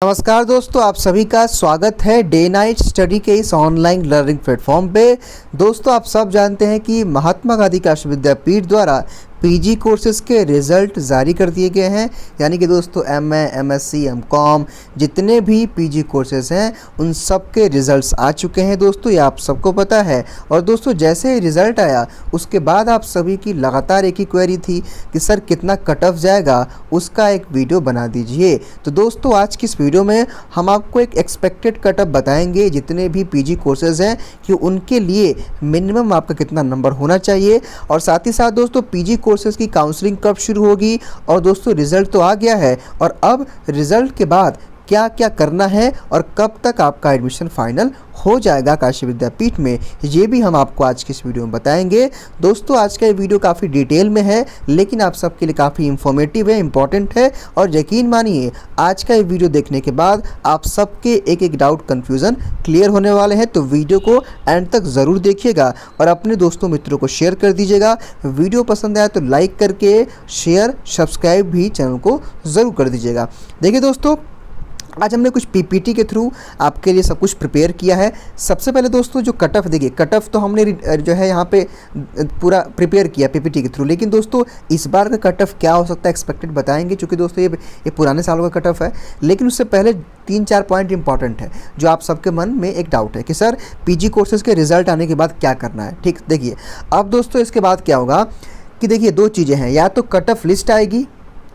नमस्कार दोस्तों, आप सभी का स्वागत है डे नाइट स्टडी के इस ऑनलाइन लर्निंग प्लेटफॉर्म पे। दोस्तों, आप सब जानते हैं कि महात्मा गांधी काशी विद्यापीठ द्वारा पीजी कोर्सेज़ के रिज़ल्ट जारी कर दिए गए हैं। यानी कि दोस्तों एमए, एमएससी, एमकॉम जितने भी पीजी कोर्सेज़ हैं उन सब के रिज़ल्ट्स आ चुके हैं। दोस्तों, ये आप सबको पता है। और दोस्तों, जैसे ही रिज़ल्ट आया उसके बाद आप सभी की लगातार एक ही क्वेरी थी कि सर कितना कट ऑफ जाएगा, उसका एक वीडियो बना दीजिए। तो दोस्तों, आज की इस वीडियो में हम आपको एक एक्सपेक्टेड कट ऑफ बताएंगे जितने भी पीजी कोर्सेज़ हैं कि उनके लिए मिनिमम आपका कितना नंबर होना चाहिए। और साथ ही साथ दोस्तों, पीजी कोर्सेज़ की काउंसलिंग कब शुरू होगी। और दोस्तों, रिज़ल्ट तो आ गया है और अब रिज़ल्ट के बाद क्या क्या करना है और कब तक आपका एडमिशन फाइनल हो जाएगा काशी विद्यापीठ में, ये भी हम आपको आज की इस वीडियो में बताएंगे। दोस्तों, आज का ये वीडियो काफ़ी डिटेल में है लेकिन आप सबके लिए काफ़ी इंफॉर्मेटिव है, इंपॉर्टेंट है। और यकीन मानिए, आज का ये वीडियो देखने के बाद आप सबके एक एक डाउट, कन्फ्यूज़न क्लियर होने वाले हैं। तो वीडियो को एंड तक ज़रूर देखिएगा और अपने दोस्तों मित्रों को शेयर कर दीजिएगा। वीडियो पसंद आया तो लाइक करके शेयर, सब्सक्राइब भी चैनल को ज़रूर कर दीजिएगा। देखिए दोस्तों, आज हमने कुछ पीपीटी के थ्रू आपके लिए सब कुछ प्रिपेयर किया है। सबसे पहले दोस्तों, जो कट ऑफ, देखिए कट ऑफ तो हमने जो है यहाँ पे पूरा प्रिपेयर किया पीपीटी के थ्रू। लेकिन दोस्तों, इस बार का कट ऑफ क्या हो सकता है एक्सपेक्टेड बताएंगे, क्योंकि दोस्तों ये पुराने सालों का कट ऑफ है। लेकिन उससे पहले 3-4 पॉइंट इंपॉर्टेंट है जो आप सबके मन में एक डाउट है कि सर पीजी कोर्सेज़ के रिजल्ट आने के बाद क्या करना है। ठीक, देखिए अब दोस्तों, इसके बाद क्या होगा कि देखिए 2 चीज़ें हैं। या तो कट ऑफ लिस्ट आएगी,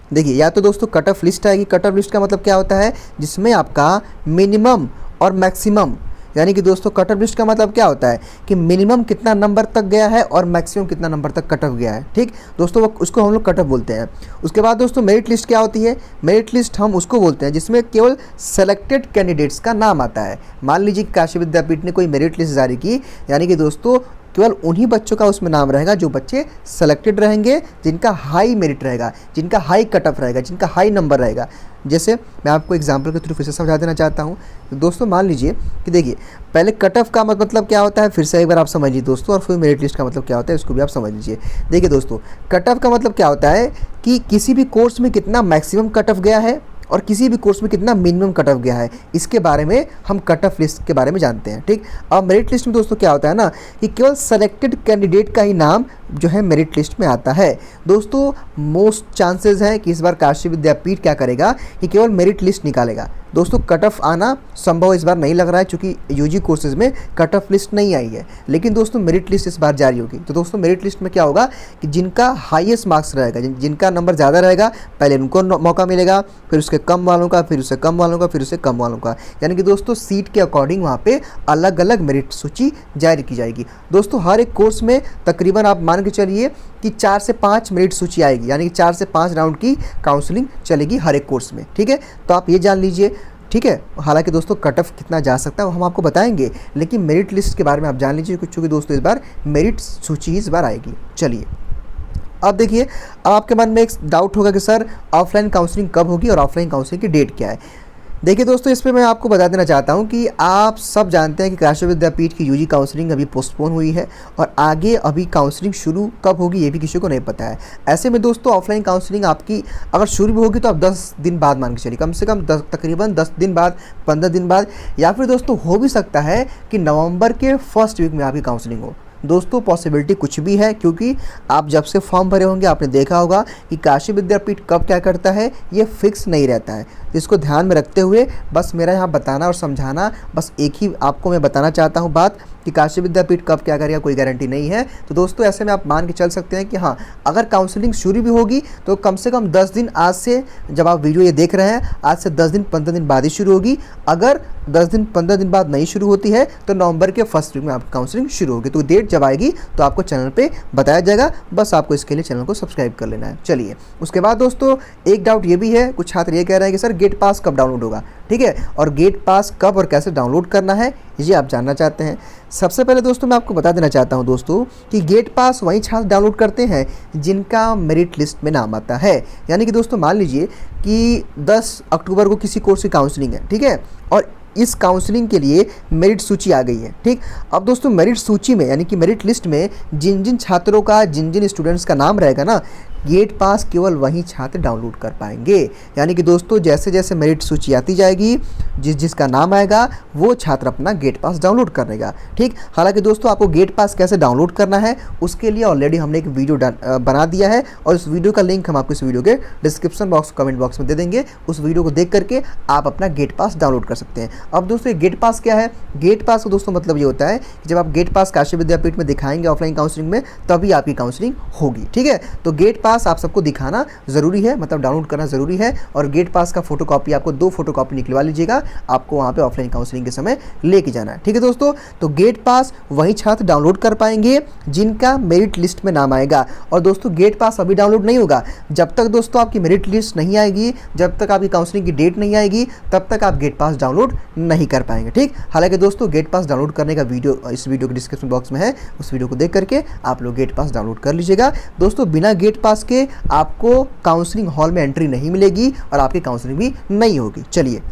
देखिए या तो दोस्तों कट ऑफ लिस्ट आएगी। कट ऑफ लिस्ट का मतलब क्या होता है, जिसमें आपका मिनिमम और मैक्सिमम, यानी कि दोस्तों कट ऑफ लिस्ट का मतलब क्या होता है कि मिनिमम कितना नंबर तक गया है और मैक्सिमम कितना नंबर तक कट ऑफ गया है। ठीक दोस्तों, वो उसको हम लोग कट ऑफ बोलते हैं। उसके बाद दोस्तों, मेरिट लिस्ट क्या होती है। मेरिट लिस्ट हम उसको बोलते हैं जिसमें केवल सेलेक्टेड कैंडिडेट्स का नाम आता है। मान लीजिए कि काशी विद्यापीठ ने कोई मेरिट लिस्ट जारी की, यानी कि दोस्तों केवल उन्हीं बच्चों का उसमें नाम रहेगा जो बच्चे सेलेक्टेड रहेंगे, जिनका हाई मेरिट रहेगा, जिनका हाई कट ऑफ रहेगा, जिनका हाई नंबर रहेगा। जैसे मैं आपको एग्जांपल के थ्रू फिर से समझा देना चाहता हूँ। दोस्तों, मान लीजिए कि देखिए पहले कट ऑफ का मतलब क्या होता है, फिर से एक बार आप समझिए दोस्तों, और फिर मेरिट लिस्ट का मतलब क्या होता है उसको भी आप समझ लीजिए। देखिए दोस्तों, कट ऑफ का मतलब क्या होता है कि किसी भी कोर्स में कितना मैक्सिमम कट ऑफ गया है और किसी भी कोर्स में कितना मिनिमम कट ऑफ गया है, इसके बारे में हम कट ऑफ लिस्ट के बारे में जानते हैं। ठीक, अब मेरिट लिस्ट में दोस्तों क्या होता है ना कि केवल सेलेक्टेड कैंडिडेट का ही नाम जो है मेरिट लिस्ट में आता है। दोस्तों, मोस्ट चांसेस हैं कि इस बार काशी विद्यापीठ क्या करेगा कि केवल मेरिट लिस्ट निकालेगा। दोस्तों, कट ऑफ आना संभव इस बार नहीं लग रहा है, क्योंकि यूजी कोर्सेज में कट ऑफ लिस्ट नहीं आई है। लेकिन दोस्तों, मेरिट लिस्ट इस बार जारी होगी। तो दोस्तों, मेरिट लिस्ट में क्या होगा कि जिनका हाईएस्ट मार्क्स रहेगा, जिनका नंबर ज़्यादा रहेगा, पहले उनको मौका मिलेगा, फिर उसके कम वालों का, फिर उससे कम वालों का, फिर उससे कम वालों का। यानी कि दोस्तों, सीट के अकॉर्डिंग वहाँ पे अलग अलग मेरिट सूची जारी की जाएगी। दोस्तों, हर एक कोर्स में तकरीबन आप मान के चलिए कि 4 से 5 मेरिट सूची आएगी, यानी कि 4 से 5 राउंड की काउंसलिंग चलेगी हर एक कोर्स में। ठीक है, तो आप ये जान लीजिए। ठीक है, हालांकि दोस्तों कट ऑफ कितना जा सकता है वो हम आपको बताएंगे, लेकिन मेरिट लिस्ट के बारे में आप जान लीजिए, क्योंकि दोस्तों इस बार मेरिट सूची इस बार आएगी। चलिए अब देखिए, अब आपके मन में एक डाउट होगा कि सर ऑफलाइन काउंसलिंग कब होगी और ऑफलाइन काउंसलिंग की डेट क्या है। देखिए दोस्तों, इस पर मैं आपको बता देना चाहता हूं कि आप सब जानते हैं कि काशी विद्यापीठ की यूजी काउंसलिंग अभी पोस्टपोन हुई है और आगे अभी काउंसलिंग शुरू कब होगी ये भी किसी को नहीं पता है। ऐसे में दोस्तों, ऑफलाइन काउंसलिंग आपकी अगर शुरू भी होगी तो आप 10 दिन बाद मान के चलिए, कम से कम तकरीबन 10 दिन बाद, 15 दिन बाद, या फिर दोस्तों हो भी सकता है कि नवंबर के फर्स्ट वीक में आपकी काउंसलिंग हो। दोस्तों, पॉसिबिलिटी कुछ भी है, क्योंकि आप जब से फॉर्म भरे होंगे आपने देखा होगा कि काशी विद्यापीठ कब क्या करता है ये फिक्स नहीं रहता है। तो इसको ध्यान में रखते हुए बस मेरा यहाँ बताना और समझाना, बस एक ही आपको मैं बताना चाहता हूँ बात कि काशी विद्यापीठ कब क्या करेगा कोई गारंटी नहीं है। तो दोस्तों, ऐसे में आप मान के चल सकते हैं कि हाँ, अगर काउंसलिंग शुरू भी होगी तो कम से कम 10 दिन आज से, जब आप वीडियो ये देख रहे हैं, आज से 10 दिन 15 दिन बाद ही शुरू होगी। अगर 10 दिन 15 दिन बाद नहीं शुरू होती है तो नवंबर के फर्स्ट वीक में आपकी काउंसलिंग शुरू होगी। तो डेट जब आएगी तो आपको चैनल पे बताया जाएगा, बस आपको इसके लिए चैनल को सब्सक्राइब कर लेना है। चलिए, उसके बाद दोस्तों एक डाउट ये भी है, कुछ छात्र ये कह रहे हैं कि सर गेट पास कब डाउनलोड होगा। ठीक है, और गेट पास कब और कैसे डाउनलोड करना है ये आप जानना चाहते हैं। सबसे पहले दोस्तों मैं आपको बता देना चाहता हूं दोस्तों कि गेट पास वही छात्र डाउनलोड करते हैं जिनका मेरिट लिस्ट में नाम आता है। यानी कि दोस्तों, मान लीजिए कि 10 अक्टूबर को किसी कोर्स की काउंसलिंग है, ठीक है, और इस काउंसलिंग के लिए मेरिट सूची आ गई है। ठीक, अब दोस्तों मेरिट सूची में यानी कि मेरिट लिस्ट में जिन जिन छात्रों का, जिन जिन स्टूडेंट्स का नाम रहेगा ना, गेट पास केवल वही छात्र डाउनलोड कर पाएंगे। यानी कि दोस्तों जैसे जैसे मेरिट सूची आती जाएगी, जिसका नाम आएगा वो छात्र अपना गेट पास डाउनलोड करेगा। ठीक, हालांकि दोस्तों आपको गेट पास कैसे डाउनलोड करना है उसके लिए ऑलरेडी हमने एक वीडियो बना दिया है, और उस वीडियो का लिंक हम आपको इस वीडियो के डिस्क्रिप्शन बॉक्स कमेंट बॉक्स में दे देंगे। उस वीडियो को देख करके आप अपना गेट पास डाउनलोड कर सकते हैं। अब दोस्तों ये गेट पास क्या है? गेट पास का दोस्तों मतलब ये होता है कि जब आप गेट पास काशी विद्यापीठ में दिखाएंगे ऑफलाइन काउंसलिंग में, तभी आपकी काउंसलिंग होगी। ठीक है, तो गेट पास आप सबको दिखाना ज़रूरी है, मतलब डाउनलोड करना ज़रूरी है। और गेट पास का फोटोकॉपी आपको 2 फोटोकॉपी निकलवा लीजिएगा, आपको वहाँ पे ऑफलाइन काउंसलिंग के समय लेके जाना है। ठीक है दोस्तों, तो गेट पास वही छात्र डाउनलोड कर पाएंगे जिनका मेरिट लिस्ट में नाम आएगा। और दोस्तों गेट पास अभी डाउनलोड नहीं होगा, जब तक दोस्तों आपकी मेरिट लिस्ट नहीं आएगी, जब तक आपकी काउंसलिंग की डेट नहीं आएगी, तब तक आप गेट पास डाउनलोड नहीं कर पाएंगे। ठीक, हालांकि दोस्तों गेट पास डाउनलोड करने का वीडियो इस वीडियो के डिस्क्रिप्शन बॉक्स में है, उस वीडियो को देख करके आप लोग गेट पास डाउनलोड कर लीजिएगा। दोस्तों बिना गेट पास के आपको काउंसलिंग हॉल में एंट्री नहीं मिलेगी और आपकी काउंसलिंग भी नहीं होगी। चलिए,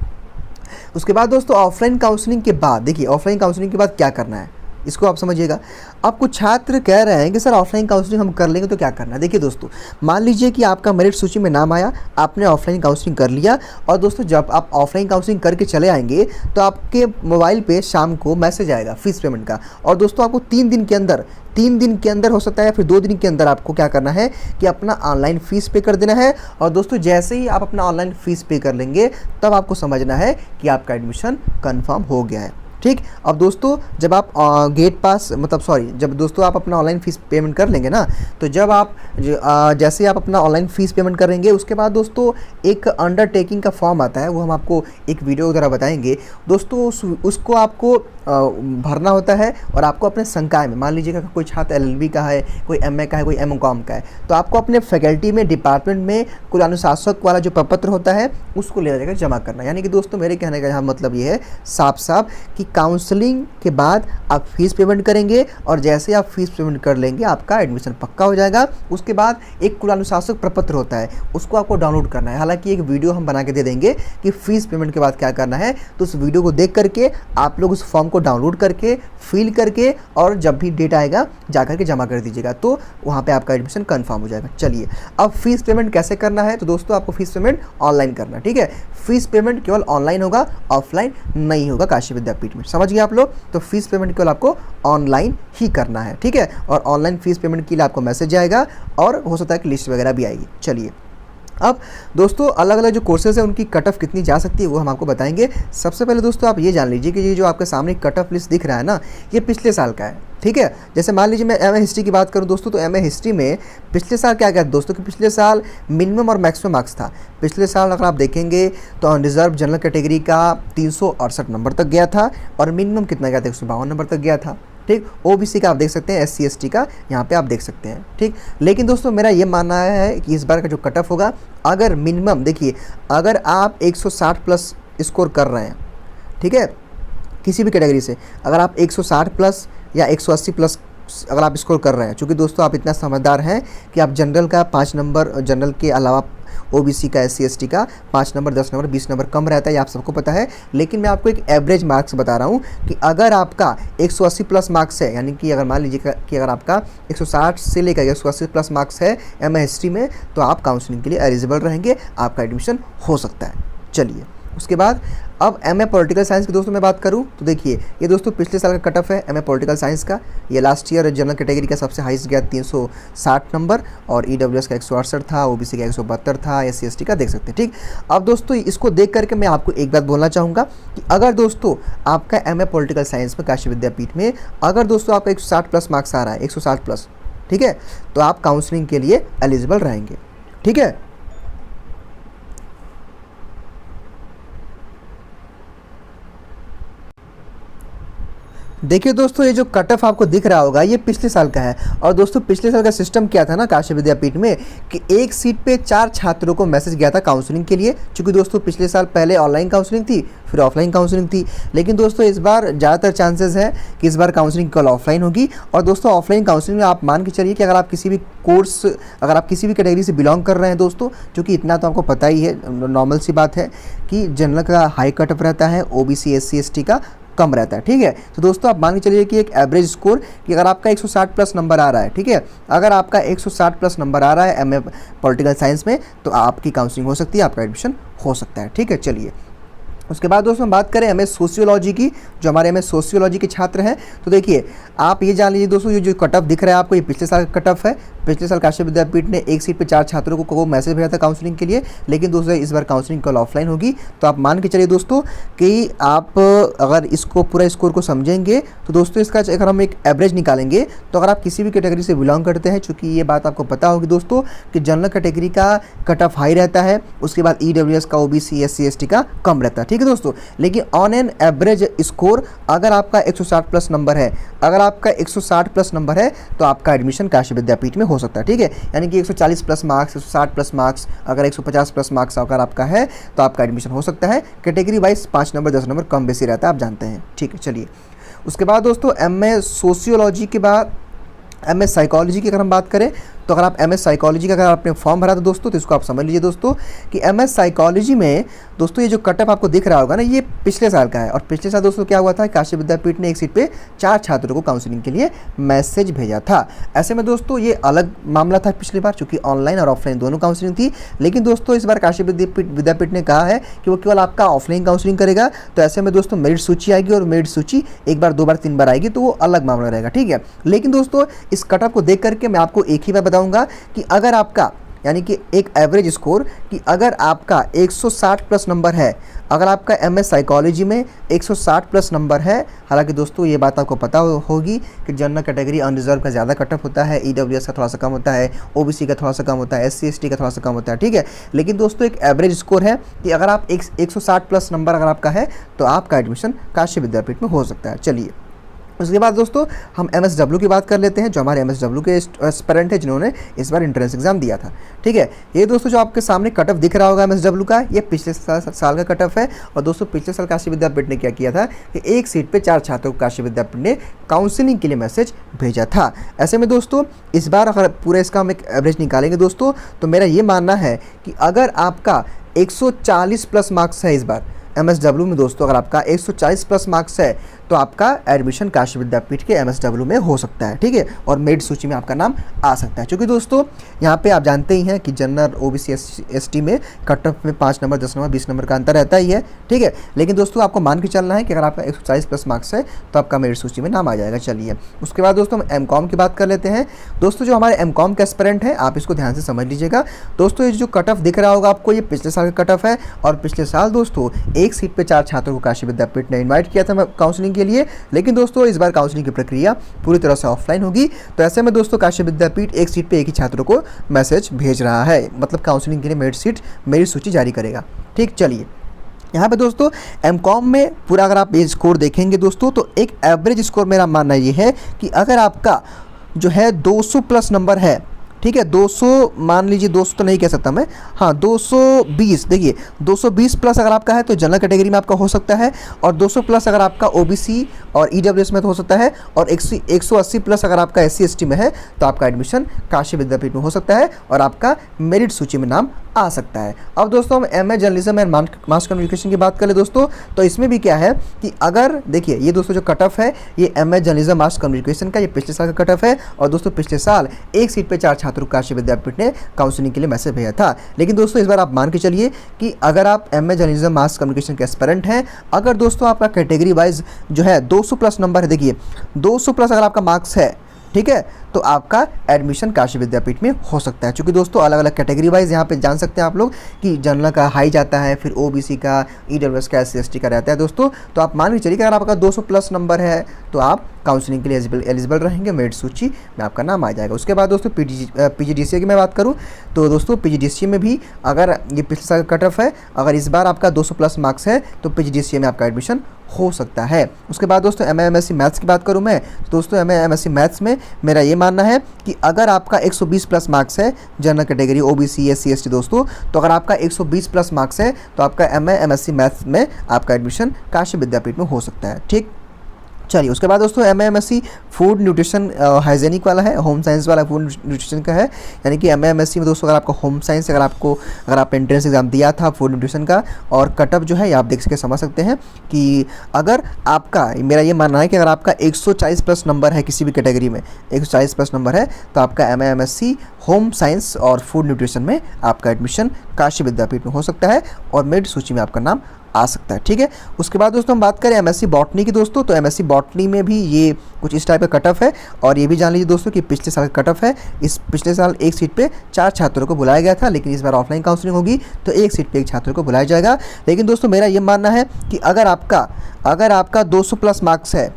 उसके बाद दोस्तों ऑफलाइन काउंसलिंग के बाद देखिए, ऑफलाइन काउंसलिंग के बाद क्या करना है इसको आप समझिएगा। अब कुछ छात्र कह रहे हैं कि सर ऑफलाइन काउंसलिंग हम कर लेंगे तो क्या करना है। देखिए दोस्तों, मान लीजिए कि आपका मेरिट सूची में नाम आया, आपने ऑफलाइन काउंसलिंग कर लिया, और दोस्तों जब आप ऑफलाइन काउंसलिंग करके चले आएंगे तो आपके मोबाइल पे शाम को मैसेज आएगा फीस पेमेंट का। और दोस्तों आपको 3 दिन के अंदर हो सकता है या फिर 2 दिन के अंदर आपको क्या करना है कि अपना ऑनलाइन फ़ीस पे कर देना है। और दोस्तों जैसे ही आप अपना ऑनलाइन फ़ीस पे कर लेंगे, तब आपको समझना है कि आपका एडमिशन कन्फर्म हो गया है। ठीक, अब दोस्तों जब आप जब दोस्तों आप अपना ऑनलाइन फ़ीस पेमेंट कर लेंगे ना, तो जब आप जैसे आप अपना ऑनलाइन फ़ीस पेमेंट करेंगे, उसके बाद दोस्तों एक अंडरटेकिंग का फॉर्म आता है, वो हम आपको एक वीडियो द्वारा बताएंगे। दोस्तों उसको आपको भरना होता है, और आपको अपने संकाय में, मान लीजिएगा कोई छात्र LLB का है, कोई MA का है, कोई MCOM का है, तो आपको अपने फैकल्टी में डिपार्टमेंट में कुल अनुशासक वाला जो प्रपत्र होता है उसको ले जाकर जमा करना। यानी कि दोस्तों मेरे कहने का यहाँ मतलब ये है साफ कि काउंसलिंग के बाद आप फीस पेमेंट करेंगे, और जैसे आप फीस पेमेंट कर लेंगे आपका एडमिशन पक्का हो जाएगा। उसके बाद एक कुलानुशासक प्रपत्र होता है, उसको आपको डाउनलोड करना है। हालांकि एक वीडियो हम बना के दे देंगे कि फीस पेमेंट के बाद क्या करना है, तो उस वीडियो को देख करके आप लोग उस फॉर्म को डाउनलोड करके फिल करके, और जब भी डेट आएगा जा करके जमा कर दीजिएगा, तो वहाँ पे आपका एडमिशन कंफर्म हो जाएगा। चलिए, अब फीस पेमेंट कैसे करना है, तो दोस्तों आपको फीस पेमेंट ऑनलाइन करना है। ठीक है, फीस पेमेंट केवल ऑनलाइन होगा, ऑफलाइन नहीं होगा काशी विद्यापीठ में। समझ गए आप लोग? तो फीस पेमेंट केवल आपको ऑनलाइन ही करना है। ठीक है, और ऑनलाइन फीस पेमेंट के लिए आपको मैसेज आएगा, और हो सकता है कि लिस्ट वगैरह भी आएगी। चलिए, अब दोस्तों अलग अलग जो कोर्सेज है उनकी कट ऑफ कितनी जा सकती है वो हम आपको बताएंगे। सबसे पहले दोस्तों आप ये जान लीजिए कि ये जो आपके सामने कट ऑफ लिस्ट दिख रहा है ना, ये पिछले साल का है। ठीक है, जैसे मान लीजिए मैं MA हिस्ट्री की बात करूं दोस्तों, तो MA हिस्ट्री में पिछले साल क्या क्या दोस्तों कि पिछले साल मिनिमम और मैक्सिमम मार्क्स था। पिछले साल अगर आप देखेंगे तो रिजर्व जनरल कैटेगरी का 368 नंबर तक गया था, और मिनिमम कितना गया था, 152 नंबर तक गया था। ठीक, OBC का आप देख सकते हैं, SC ST का यहाँ पे आप देख सकते हैं। ठीक, लेकिन दोस्तों मेरा ये मानना है कि इस बार का जो कट ऑफ होगा, अगर मिनिमम देखिए, अगर आप 160 प्लस स्कोर कर रहे हैं, ठीक है, किसी भी कैटेगरी से अगर आप 160 प्लस या 180 प्लस अगर आप स्कोर कर रहे हैं, चूँकि दोस्तों आप इतना समझदार हैं कि आप जनरल का 5 नंबर, जनरल के अलावा OBC का, SC ST का 5 नंबर, 10 नंबर, 20 नंबर कम रहता है, ये आप सबको पता है। लेकिन मैं आपको एक एवरेज मार्क्स बता रहा हूँ कि अगर आपका 180 प्लस मार्क्स है, यानी कि अगर मान लीजिए कि अगर आपका 160 से लेकर 180 प्लस मार्क्स है MA हिस्ट्री में, तो आप काउंसलिंग के लिए एलिजिबल रहेंगे, आपका एडमिशन हो सकता है। चलिए, उसके बाद अब MA पॉलिटिकल साइंस की दोस्तों मैं बात करूं तो देखिए, ये दोस्तों पिछले साल का कट ऑफ है MA पॉलिटिकल साइंस का। ये लास्ट ईयर जनरल कैटेगरी का सबसे हाईएस्ट गया 360 नंबर, और EWS का 168 था, OBC का 172 था, SC ST का देख सकते हैं। ठीक, अब दोस्तों इसको देख करके मैं आपको एक बात बोलना चाहूँगा कि अगर दोस्तों आपका MA पॉलिटिकल साइंस में काशी विद्यापीठ में अगर दोस्तों आपका 160 प्लस मार्क्स आ रहा है, 160 प्लस, ठीक है, तो आप काउंसलिंग के लिए एलिजिबल रहेंगे। ठीक है, देखिए दोस्तों, ये जो कट ऑफ आपको दिख रहा होगा ये पिछले साल का है। और दोस्तों पिछले साल का सिस्टम क्या था ना काशी विद्यापीठ में, कि एक सीट पे 4 छात्रों को मैसेज गया था काउंसलिंग के लिए। क्योंकि दोस्तों पिछले साल पहले ऑनलाइन काउंसलिंग थी, फिर ऑफलाइन काउंसलिंग थी। लेकिन दोस्तों इस बार ज़्यादातर चांसेस है कि इस बार काउंसलिंग कल ऑफलाइन होगी। और दोस्तों ऑफलाइन काउंसलिंग में आप मान के चलिए कि अगर आप किसी भी कोर्स, अगर आप किसी भी कैटेगरी से बिलोंग कर रहे हैं दोस्तों, क्योंकि इतना तो आपको पता ही है, नॉर्मल सी बात है कि जनरल का हाई कट ऑफ रहता है, OBC SC ST का कम रहता है। ठीक है, तो दोस्तों आप मान के चलिए कि एक एवरेज स्कोर कि अगर आपका 160 प्लस नंबर आ रहा है, ठीक है, अगर आपका 160 प्लस नंबर आ रहा है एमए पॉलिटिकल साइंस में, तो आपकी काउंसलिंग हो सकती है, आपका एडमिशन हो सकता है। ठीक है, चलिए उसके बाद दोस्तों हम बात करें एमए सोशियोलॉजी की, जो हमारे एमए सोशियोलॉजी के छात्र हैं, तो देखिए आप ये जान लीजिए दोस्तों, ये जो कट ऑफ दिख रहा है आपको, ये पिछले साल का कट ऑफ है। पिछले साल काशी विद्यापीठ ने एक सीट पे 4 छात्रों को मैसेज भेजा था काउंसलिंग के लिए, लेकिन दोस्तों इस बार काउंसलिंग कल ऑफलाइन होगी। तो आप मान के चलिए दोस्तों कि आप अगर इसको पूरा स्कोर को समझेंगे तो दोस्तों इसका अगर हम एक एवरेज निकालेंगे, तो अगर आप किसी भी कैटेगरी से बिलोंग करते हैं, चूँकि ये बात आपको पता होगी दोस्तों कि जनरल कैटेगरी का कट ऑफ हाई रहता है, उसके बाद EWS का, OBC, SC ST का कम रहता है। ठीक है दोस्तों, लेकिन ऑन एन एवरेज स्कोर अगर आपका 160 प्लस नंबर है, अगर आपका 160 प्लस नंबर है तो आपका एडमिशन काशी विद्यापीठ में हो सकता है। ठीक है, यानी कि 140 प्लस मार्क्स, 160 प्लस मार्क्स, अगर 150 प्लस मार्क्स अगर आपका है तो आपका एडमिशन हो सकता है। कैटेगरी वाइज 5 नंबर 10 नंबर कम बेसी रहता है, आप जानते हैं। ठीक है, चलिए उसके बाद दोस्तों एमए सोशियोलॉजी के बाद एमए साइकोलॉजी की अगर हम बात करें, तो अगर आप एमएस साइकोलॉजी का अगर आपने फॉर्म भरा था दोस्तों, तो इसको आप समझ लीजिए दोस्तों कि एमएस साइकोलॉजी में दोस्तों ये जो कट ऑफ आपको दिख रहा होगा ना, ये पिछले साल का है। और पिछले साल दोस्तों क्या हुआ था, काशी विद्यापीठ ने एक सीट पे 4 छात्रों को काउंसलिंग के लिए मैसेज भेजा था। ऐसे में दोस्तों ये अलग मामला था पिछली बार, चूँकि ऑनलाइन और ऑफलाइन दोनों काउंसलिंग थी। लेकिन दोस्तों इस बार काशी विद्यापीठ ने कहा है कि वो केवल आपका ऑफलाइन काउंसलिंग करेगा। तो ऐसे में दोस्तों मेरिट सूची आएगी, और मेरिट सूची एक बार, 2 बार, 3 बार आएगी, तो वो अलग मामला रहेगा। ठीक है, लेकिन दोस्तों इस कट ऑफ को देख करके मैं आपको एक ही बार बताऊंगा कि अगर आपका यानी कि एक एवरेज स्कोर कि अगर आपका 160 प्लस नंबर है, अगर आपका एमएस साइकोलॉजी में 160 प्लस नंबर है, हालांकि दोस्तों ये बात आपको पता होगी कि जनरल कैटेगरी अनरिजर्व का ज़्यादा कट ऑफ होता है, EWS का थोड़ा सा कम होता है, OBC का थोड़ा सा कम होता है, SC ST का थोड़ा सा कम होता है। ठीक है, लेकिन दोस्तों एक एवरेज स्कोर है कि अगर आप 160 प्लस नंबर अगर आपका है तो आपका एडमिशन काशी विद्यापीठ में हो सकता है। चलिए उसके बाद दोस्तों हम MSW की बात कर लेते हैं, जो हमारे MSW के एस्पिरेंट है जिन्होंने इस बार एंट्रेंस एग्जाम दिया था। ठीक है, ये दोस्तों जो आपके सामने कट ऑफ दिख रहा होगा MSW का, ये पिछले साल का कट ऑफ है। और दोस्तों पिछले साल काशी विद्यापीठ ने क्या किया था कि एक सीट पे 4 छात्रों को काशी विद्यापीठ ने काउंसलिंग के लिए मैसेज भेजा था। ऐसे में दोस्तों इस बार अगर पूरा इसका हम एक एवरेज निकालेंगे दोस्तों, तो मेरा ये मानना है कि अगर आपका 140 प्लस मार्क्स है इस बार MSW में दोस्तों, अगर आपका 140 प्लस मार्क्स है तो आपका एडमिशन काशी विद्यापीठ के MSW में हो सकता है। ठीक है, और मेरिट सूची में आपका नाम आ सकता है, क्योंकि दोस्तों यहाँ पे आप जानते ही हैं कि जनरल OBC ST में कट ऑफ में 5 नंबर 10 नंबर 20 नंबर का अंतर रहता ही है। ठीक है, लेकिन दोस्तों आपको मान के चलना है कि अगर आपका 140 प्लस मार्क्स है तो आपका मेरिट सूची में नाम आ जाएगा। चलिए उसके बाद दोस्तों हम MCOM की बात कर लेते हैं। दोस्तों जो हमारे MCOM के एस्पिरेंट हैं, आप इसको ध्यान से समझ लीजिएगा दोस्तों। ये जो कट ऑफ दिख रहा होगा आपको, ये पिछले साल का कट ऑफ है। और पिछले साल दोस्तों एक सीट पे 4 छात्रों को काशी विद्यापीठ ने इन्वाइट किया था काउंसलिंग के लिए, लेकिन दोस्तों इस बार काउंसलिंग की प्रक्रिया पूरी तरह से ऑफलाइन होगी। तो ऐसे में दोस्तों काशी विद्यापीठ एक सीट पे एक ही छात्रों को मैसेज भेज रहा है, मतलब काउंसलिंग के लिए मेरिट सूची जारी करेगा। ठीक, चलिए यहाँ पे दोस्तों MCOM में पूरा अगर आप ये स्कोर देखेंगे दोस्तों, तो एक एवरेज स्कोर मेरा मानना ये है कि अगर आपका जो है 200 प्लस नंबर है, ठीक है, 200 मान लीजिए, 200 तो नहीं कह सकता मैं, हाँ 220, देखिए 220 प्लस अगर आपका है तो जनरल कैटेगरी में आपका हो सकता है, और 200 प्लस अगर आपका OBC और EWS में तो हो सकता है, और 180 प्लस अगर आपका SC ST में है तो आपका एडमिशन काशी विद्यापीठ में हो सकता है और आपका मेरिट सूची में नाम आ सकता है। अब दोस्तों हम MA journalism and mass communication की बात करें दोस्तों, तो इसमें भी क्या है कि अगर देखिए ये दोस्तों जो कट ऑफ है, ये MA जर्नलिज्म मास कम्युनिकेशन का ये पिछले साल का कट ऑफ है। और दोस्तों पिछले साल एक सीट पे 4 छात्रों को काशी विद्यापीठ ने काउंसलिंग के लिए मैसेज भेजा था। लेकिन दोस्तों इस बार आप मान के चलिए कि अगर आप MA जर्नलिज्म मास कम्युनिकेशन के एस्पिरेंट हैं, अगर दोस्तों आपका कैटेगरी वाइज जो है 200 प्लस नंबर है, देखिए 200 प्लस अगर आपका मार्क्स है, ठीक है, तो आपका एडमिशन काशी विद्यापीठ में हो सकता है। क्योंकि दोस्तों अलग अलग कैटेगरी वाइज यहाँ पे जान सकते हैं आप लोग कि जनरल का हाई जाता है, फिर OBC का, EWS का, SC ST का रहता है दोस्तों। तो आप मान के चलिए कि अगर आपका 200 प्लस नंबर है तो आप काउंसलिंग के लिए एलिजिबल रहेंगे, मेरिट सूची में आपका नाम आ जाएगा। उसके बाद दोस्तों PGDCA की मैं बात करूँ तो दोस्तों PGDCA में भी अगर ये पिछले साल का कट ऑफ है, अगर इस बार आपका 200 प्लस मार्क्स है तो PGDCA में आपका एडमिशन हो सकता है। उसके बाद दोस्तों MA MSc मैथ्स की बात करूं मैं, तो दोस्तों MA MSc मैथ्स में मेरा ये मानना है कि अगर आपका 120 प्लस मार्क्स है general category OBC SC ST दोस्तों, तो अगर आपका 120 प्लस मार्क्स है तो आपका MA MSc मैथ्स में आपका एडमिशन काशी विद्यापीठ में हो सकता है। ठीक, चलिए उसके बाद दोस्तों MA-MSc फूड न्यूट्रिशन हाइजेनिक वाला है, होम साइंस वाला फूड न्यूट्रिशन का है। यानी कि MA-MSc में दोस्तों अगर आपको होम साइंस अगर आप एंट्रेंस एग्जाम दिया था फूड न्यूट्रिशन का, और कटअप जो है ये आप देख सके समझ सकते हैं कि अगर आपका, मेरा ये मानना है कि अगर आपका 140 प्लस नंबर है किसी भी कैटेगरी में, 140 प्लस नंबर है, तो आपका MA-MSc होम साइंस और फूड न्यूट्रिशन में आपका एडमिशन काशी विद्यापीठ में हो सकता है और मेरिट सूची में आपका नाम आ सकता है। ठीक है, उसके बाद दोस्तों हम बात करें MSc बॉटनी की दोस्तों, तो MSc बॉटनी में भी ये कुछ इस टाइप का कटअफ है। और ये भी जान लीजिए दोस्तों कि पिछले साल का कटअफ है, इस पिछले साल एक सीट पे 4 छात्रों को बुलाया गया था, लेकिन इस बार ऑफलाइन काउंसलिंग होगी तो एक सीट पे एक छात्र को बुलाया जाएगा। लेकिन दोस्तों मेरा ये मानना है कि अगर आपका 200 प्लस मार्क्स है,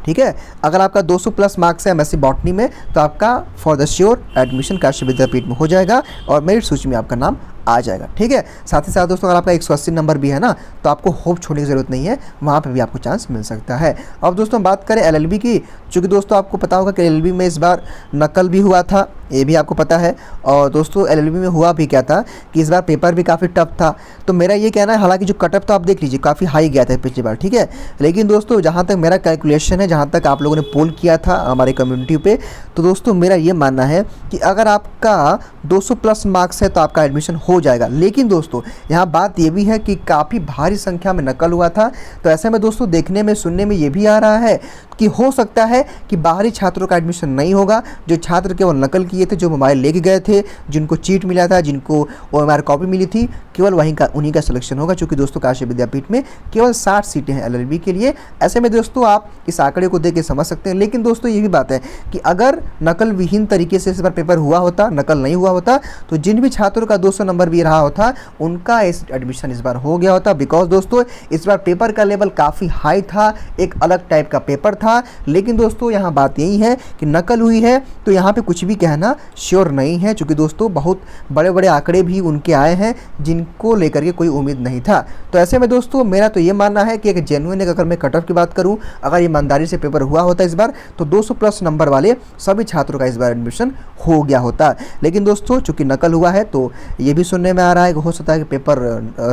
ठीक है, अगर आपका 200 प्लस मार्क्स है MSc बॉटनी में, तो आपका for the sure admission Kashi Vidyapith में हो जाएगा और मेरिट सूची में आपका नाम आ जाएगा। ठीक है, साथ ही साथ दोस्तों अगर आपका 180 नंबर भी है ना, तो आपको होप छोड़ने की ज़रूरत नहीं है, वहाँ पे भी आपको चांस मिल सकता है। अब दोस्तों हम बात करें LLB की, चूँकि दोस्तों आपको पता होगा कि LLB में इस बार नकल भी हुआ था, ये भी आपको पता है। और दोस्तों LLB में हुआ भी क्या था कि इस बार पेपर भी काफ़ी टफ था। तो मेरा ये कहना है, हालांकि जो कटअप तो आप देख लीजिए काफ़ी हाई गया था पिछली बार, ठीक है, लेकिन दोस्तों जहाँ तक मेरा कैलकुलेशन है, जहाँ तक आप लोगों ने पोल किया था हमारे कम्युनिटी पे, तो दोस्तों मेरा ये मानना है कि अगर आपका 200 प्लस मार्क्स है तो आपका एडमिशन हो जाएगा। लेकिन दोस्तों यहाँ बात ये भी है कि काफ़ी भारी संख्या में नकल हुआ था, तो ऐसे में दोस्तों देखने में सुनने में ये भी आ रहा है कि हो सकता है कि बाहरी छात्रों का एडमिशन नहीं होगा। जो छात्र केवल नकल किए थे, जो मोबाइल लेके गए थे, जिनको चीट मिला था, जिनको OMR कॉपी मिली थी, केवल उन्हीं का सिलेक्शन होगा। क्योंकि दोस्तों काशी विद्यापीठ में केवल 60 सीटें हैं LLB के लिए। ऐसे में दोस्तों आप इस आंकड़े को देख के समझ सकते हैं। लेकिन दोस्तों ये भी बात है कि अगर नकल विहीन तरीके से इस बार पेपर हुआ होता, नकल नहीं हुआ होता, तो जिन भी छात्रों का 200 नंबर भी रहा होता, उनका इस एडमिशन इस बार हो गया होता। बिकॉज दोस्तों इस बार पेपर का लेवल काफ़ी हाई था, एक अलग टाइप का पेपर था। लेकिन दोस्तों यहाँ बात यही है कि नकल हुई है, तो यहाँ पे कुछ भी कहना श्योर नहीं है, क्योंकि दोस्तों बहुत बड़े बड़े आंकड़े भी उनके आए हैं जिनको लेकर के कोई उम्मीद नहीं था। तो ऐसे में दोस्तों मेरा तो ये मानना है कि एक जेन्युइन, अगर मैं कट ऑफ की बात करूँ, अगर ईमानदारी से पेपर हुआ होता इस बार, तो 200 प्लस नंबर वाले सभी छात्रों का इस बार एडमिशन हो गया होता। लेकिन दोस्तों चूंकि नकल हुआ है, तो ये भी सुनने में आ रहा है कि हो सकता है कि पेपर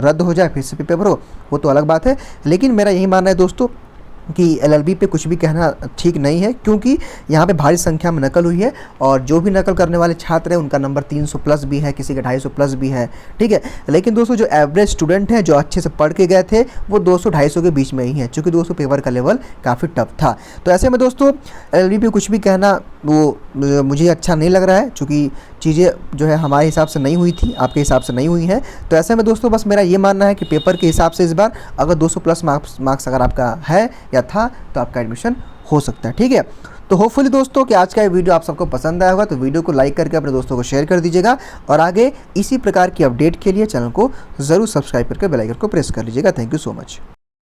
रद्द हो जाए, फिर से पेपर हो, वो तो अलग बात है। लेकिन मेरा यही मानना है दोस्तों कि LLB पे कुछ भी कहना ठीक नहीं है, क्योंकि यहाँ पे भारी संख्या में नकल हुई है और जो भी नकल करने वाले छात्र हैं उनका नंबर 300 प्लस भी है, किसी का 250 प्लस भी है। ठीक है, लेकिन दोस्तों जो एवरेज स्टूडेंट हैं, जो अच्छे से पढ़ के गए थे, वो 200-250 के बीच में ही है, क्योंकि दोस्तों पेपर का लेवल काफ़ी टफ था। तो ऐसे में दोस्तों LLB पे कुछ भी कहना वो मुझे अच्छा नहीं लग रहा है, चूँकि चीज़ें जो है हमारे हिसाब से नहीं हुई थी, आपके हिसाब से नहीं हुई हैं। तो ऐसे में दोस्तों बस मेरा ये मानना है कि पेपर के हिसाब से इस बार अगर 200 प्लस मार्क्स अगर आपका है या था, तो आपका एडमिशन हो सकता है। ठीक है, तो होपफुली दोस्तों कि आज का ये वीडियो आप सबको पसंद आया होगा, तो वीडियो को लाइक करके अपने दोस्तों को शेयर कर दीजिएगा और आगे इसी प्रकार की अपडेट के लिए चैनल को ज़रूर सब्सक्राइब करके बेल आइकन को प्रेस कर लीजिएगा। Thank you so much.